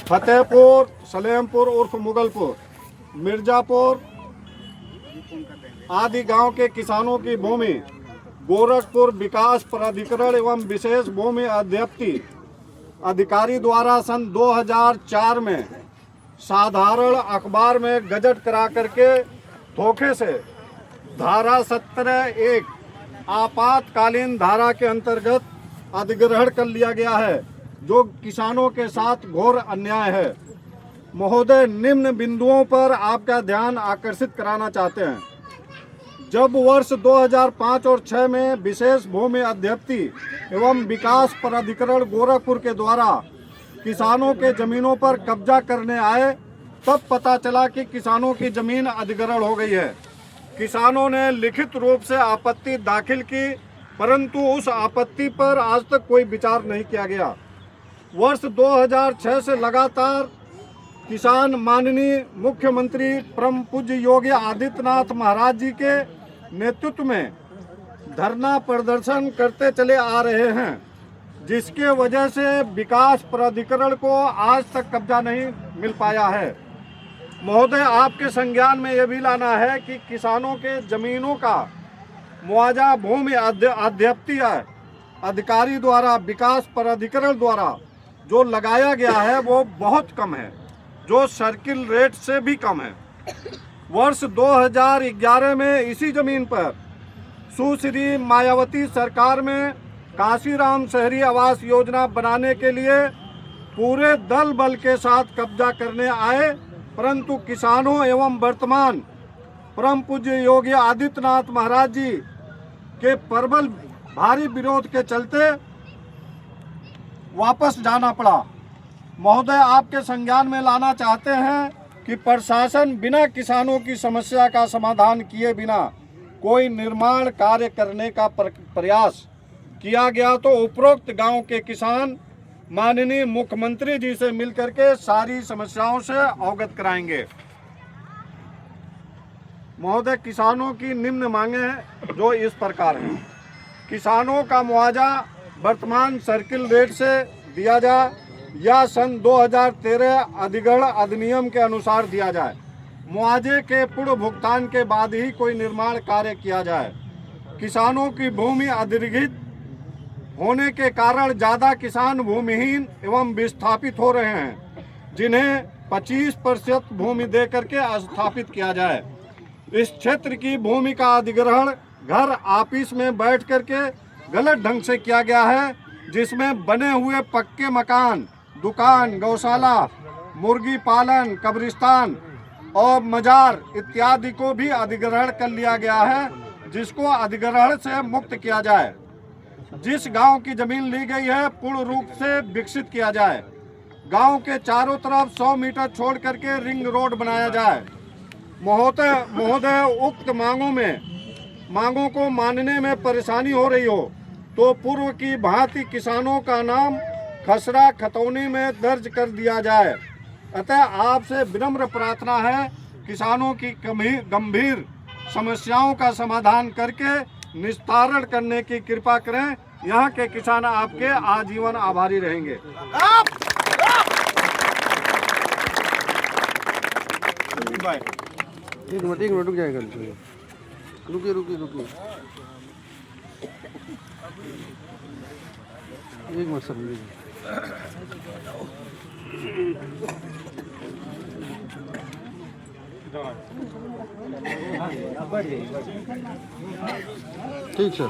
फतेहपुर, सलेमपुर उर्फ मुगलपुर, मिर्जापुर आदि गांव के किसानों की भूमि गोरखपुर विकास प्राधिकरण एवं विशेष भूमि अध्यप्ति अधिकारी द्वारा सन 2004 में साधारण अखबार में गजट करा करके धोखे से धारा 17(1) आपातकालीन धारा के अंतर्गत अधिग्रहण कर लिया गया है, जो किसानों के साथ घोर अन्याय है। महोदय, निम्न बिंदुओं पर आपका ध्यान आकर्षित कराना चाहते हैं। जब वर्ष 2005 और 6 में विशेष भूमि अध्यप्ति एवं विकास प्राधिकरण गोरखपुर के द्वारा किसानों के जमीनों पर कब्जा करने आए, तब पता चला कि किसानों की जमीन अधिग्रहण हो गई है। किसानों ने लिखित रूप से आपत्ति दाखिल की, परंतु उस आपत्ति पर आज तक कोई विचार नहीं किया गया। वर्ष 2006 से लगातार किसान माननीय मुख्यमंत्री परम पूज्य योगी आदित्यनाथ महाराज जी के नेतृत्व में धरना प्रदर्शन करते चले आ रहे हैं, जिसके वजह से विकास प्राधिकरण को आज तक कब्जा नहीं मिल पाया है। महोदय, आपके संज्ञान में यह भी लाना है कि किसानों के जमीनों का मुआवजा भूमि अध्यप्ति अधिकारी द्वारा विकास प्राधिकरण द्वारा जो लगाया गया है वो बहुत कम है, जो सर्किल रेट से भी कम है। वर्ष 2011 में इसी जमीन पर सुश्री मायावती सरकार में काशीराम शहरी आवास योजना बनाने के लिए पूरे दल बल के साथ कब्जा करने आए, परंतु किसानों एवं वर्तमान परम पूज्य योगी आदित्यनाथ महाराज जी के प्रबल भारी विरोध के चलते वापस जाना पड़ा। महोदय, आपके संज्ञान में लाना चाहते हैं कि प्रशासन बिना किसानों की समस्या का समाधान किए बिना कोई निर्माण कार्य करने का प्रयास किया गया तो उपरोक्त गांव के किसान माननीय मुख्यमंत्री जी से मिलकर के सारी समस्याओं से अवगत कराएंगे। महोदय, किसानों की निम्न मांगे हैं जो इस प्रकार हैं। किसानों का मुआवजा वर्तमान सर्किल रेट से दिया जाए या सन 2013 अधिग्रहण अधिनियम के अनुसार दिया जाए। मुआवजे के पूर्ण भुगतान के बाद ही कोई निर्माण कार्य किया जाए। किसानों की भूमि अधिग्रहित होने के कारण ज़्यादा किसान भूमिहीन एवं विस्थापित हो रहे हैं, जिन्हें 25% भूमि दे करके स्थापित किया जाए। इस क्षेत्र की भूमि का अधिग्रहण घर ऑफिस में बैठ करके गलत ढंग से किया गया है, जिसमें बने हुए पक्के मकान, दुकान, गौशाला, मुर्गी पालन, कब्रिस्तान और मजार इत्यादि को भी अधिग्रहण कर लिया गया है, जिसको अधिग्रहण से मुक्त किया जाए। जिस गांव की जमीन ली गई है पूर्ण रूप से विकसित किया जाए। गांव के चारों तरफ 100 मीटर छोड़ करके रिंग रोड बनाया जाए। महोदय, उक्त मांगों को मानने में परेशानी हो रही हो तो पूर्व की भांति किसानों का नाम खसरा खतौनी में दर्ज कर दिया जाए। अतः आपसे विनम्र प्रार्थना है, किसानों की गंभीर समस्याओं का समाधान करके निस्तारण करने की कृपा करें। यहाँ के किसान आपके आजीवन आभारी रहेंगे। एक मिनट रुक जाएगा, रुकिए एक मिनट सर। ठीक सर।